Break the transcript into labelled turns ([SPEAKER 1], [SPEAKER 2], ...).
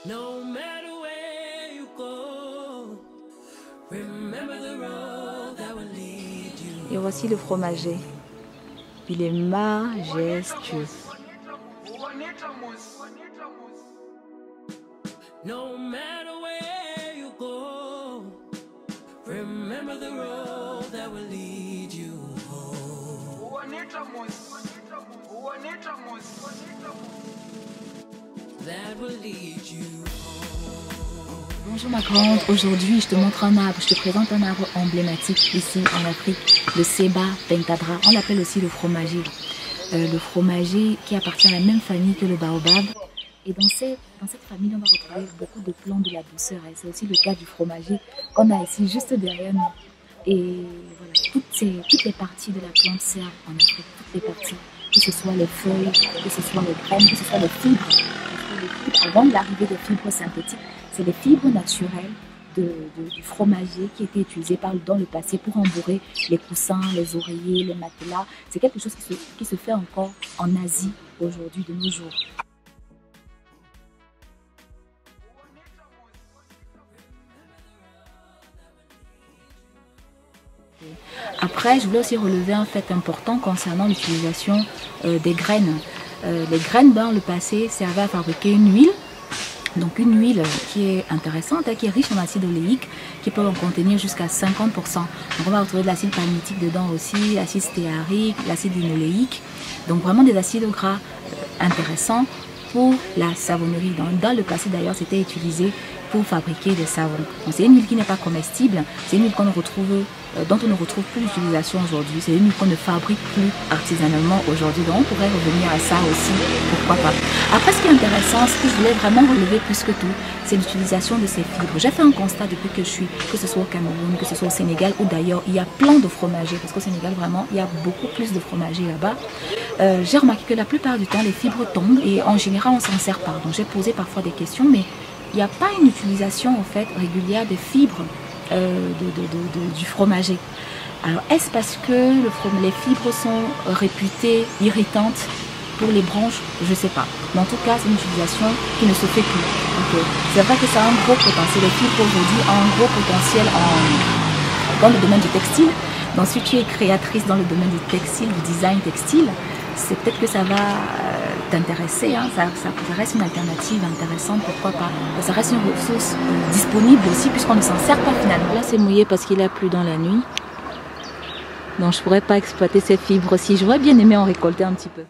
[SPEAKER 1] No matter where you go, remember the road that will lead you.
[SPEAKER 2] Et voici le fromager. Il est majestueux.
[SPEAKER 1] No matter where you go, remember the road that will lead you home. That will lead you home.
[SPEAKER 2] Bonjour ma grande, aujourd'hui je te montre un arbre, je te présente un arbre emblématique ici en Afrique, le Ceiba pentadra, on l'appelle aussi le fromager. Le fromager qui appartient à la même famille que le baobab. Et dans cette famille, on va retrouver beaucoup de plantes de la douceur. Et c'est aussi le cas du fromager qu'on a ici juste derrière nous. Et voilà, toutes les parties de la plante servent en Afrique, toutes les parties. Que ce soit les feuilles, que ce soit les graines, que ce soit les fibres. Avant l'arrivée des fibres synthétiques, c'est les fibres naturelles du fromager qui étaient utilisées dans le passé pour embourrer les coussins, les oreillers, les matelas. C'est quelque chose qui se fait encore en Asie aujourd'hui, de nos jours. Après, je voulais aussi relever un fait important concernant l'utilisation des graines. Les graines dans le passé servaient à fabriquer une huile. Donc une huile qui est intéressante, qui est riche en acide oléique, qui peut en contenir jusqu'à 50%. Donc on va retrouver de l'acide palmitique dedans aussi, l'acide stéarique, l'acide linoléique. Donc vraiment des acides gras intéressants pour la savonnerie. Dans le passé d'ailleurs, c'était utilisé pour fabriquer des savons. C'est une huile qui n'est pas comestible, c'est une huile dont on ne retrouve plus l'utilisation aujourd'hui. C'est une huile qu'on ne fabrique plus artisanalement aujourd'hui. Donc on pourrait revenir à ça aussi, pourquoi pas. Après, ce qui est intéressant, ce que je voulais vraiment relever plus que tout, c'est l'utilisation de ces fibres. J'ai fait un constat depuis que je suis, que ce soit au Cameroun, que ce soit au Sénégal ou d'ailleurs, il y a plein de fromagers, parce qu'au Sénégal vraiment, il y a beaucoup plus de fromagers là-bas. J'ai remarqué que la plupart du temps, les fibres tombent et en général, on s'en sert pas. Donc j'ai posé parfois des questions, mais il n'y a pas une utilisation en fait régulière des fibres du fromager. Alors est-ce parce que les fibres sont réputées irritantes pour les branches? Je ne sais pas. Mais en tout cas, c'est une utilisation qui ne se fait plus. Okay. C'est vrai que ça a un gros potentiel. Les fibres aujourd'hui ont un gros potentiel dans le domaine du textile. Donc si tu es créatrice dans le domaine du textile, du design textile, c'est peut-être que ça va t'intéresser, hein. Ça reste une alternative intéressante, pourquoi pas. Ça reste une ressource disponible aussi puisqu'on ne s'en sert pas finalement. Là c'est mouillé parce qu'il a plu dans la nuit. Donc je pourrais pas exploiter ces fibres aussi. J'aurais bien aimé en récolter un petit peu.